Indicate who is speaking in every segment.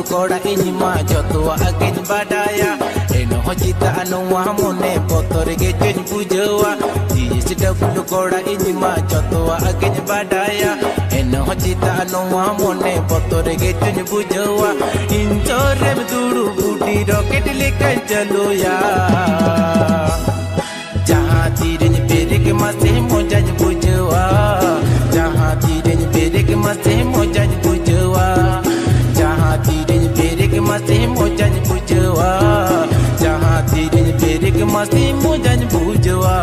Speaker 1: Koda ini ma jotua agen badaya eno hojita anwa mone potore ge jen bujawa ji sida bulu koda ini ma jotua agen badaya eno hojita anwa mone potore ge jen bujawa injore duru budi rocket lekan chalo ya jahan tiraj pere ke mase moja bujawa jahan tiraj pere ke mase moja bujawa मस्ती मोजन बुझवा जहाँ तीरन फेरे के मस्ती मोजन बुझवा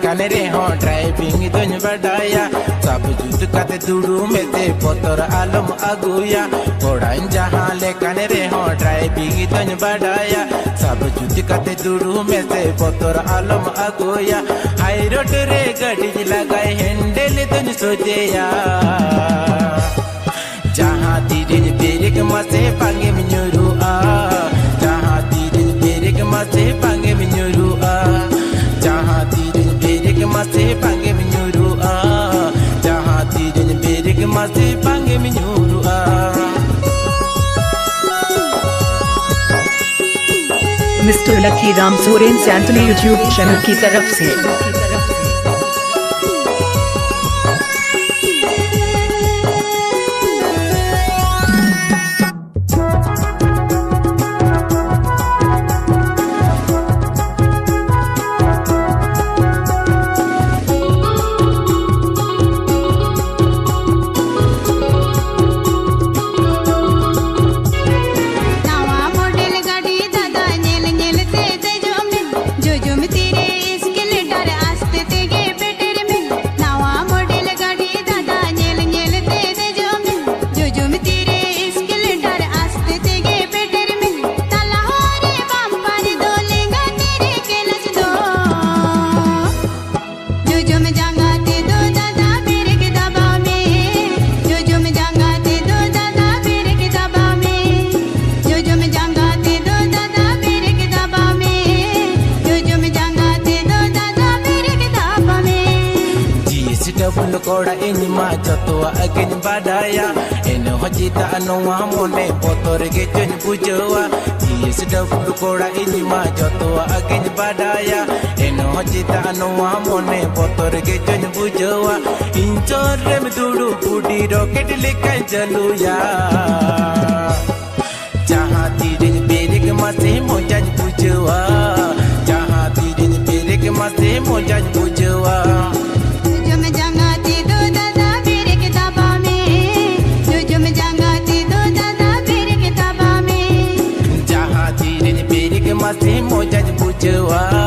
Speaker 1: काने रे हो driving दुन बडाया सब जुट कते दुडू में ते पोतर आलम अगुया घोड़ाइन जहां ले काने रे हो ड्राइविंग दुन बडाया सब जुट कते दुडू में ते पोतर आलम अगुया हाई रोड रे गाड़ी लगाए हैंडल दुन सोजेया जहां तीरज पेरे के मसे पांगे मिन्योरू आ जहां तीरज पेरे के मसे पांगे मिन्योरू आ जहां तीरज पेरे के मसे पांगे मिन्योरू आ जहां तीरज पेरे के मसे पांगे मिन्योरू आ
Speaker 2: मिस्टर लकी राम सोरेन सैंटने यूट्यूब चैनल की तरफ से
Speaker 1: koda ini ma jotua agen badaya eno hojita anwa mone potore ge jen bujawa ji sida koda ini ma jotua agen badaya eno eno chita noa mone botor ge jon bujawa injor rem dudu budi rocket lekai jaluya jaha tire berek mase mojaj bujawa jaha tire berek mase mojaj bujawa masi mojaj bujawa